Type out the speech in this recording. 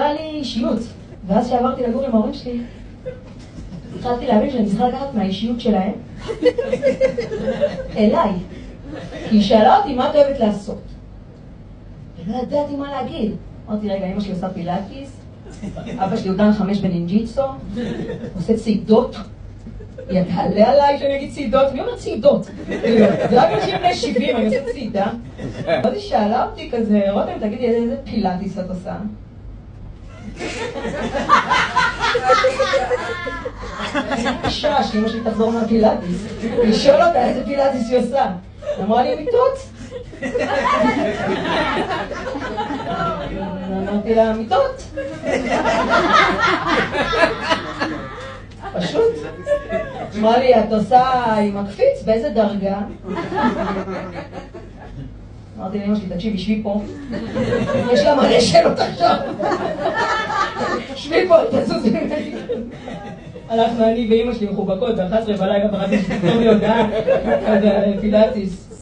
היה לי אישיות. ואז כשעברתי לגור עם ההורים שלי, התחלתי להבין שאני צריכה לקחת מהאישיות שלהם אליי. כי היא שאלה אותי מה את אוהבת לעשות. ולא ידעתי מה להגיד. אמרתי, רגע, אמא שלי עושה פילאטיס, אבא שלי הוא דן 5 בנינג'יטסו, עושה צעידות. היא תעלה עליי שאני אגיד צעידות, מי אומר צעידות? זה רק אנשים בני 70, אני עושה צעידה. אז היא שאלה אותי כזה, רותם, תגידי, איזה פילאטיס את עושה? אישה, שאמא שלי תחזור מהפילאטיס, לשאול אותה איזה פילאטיס היא עושה. אמרה לי, מיטות. אמרתי לה, מיטות. פשוט. אמרה לי, את עושה עם הקפיץ? באיזה דרגה? אמרתי לאמא שלי, תקשיבי, שבי פה. יש לה מלא שאלות עכשיו. שבי פה, תזוזי. אני ואמא שלי מחובקות, ב-11 בלילה, ברדיו שתכתוב לי הודעה, פילאטיס.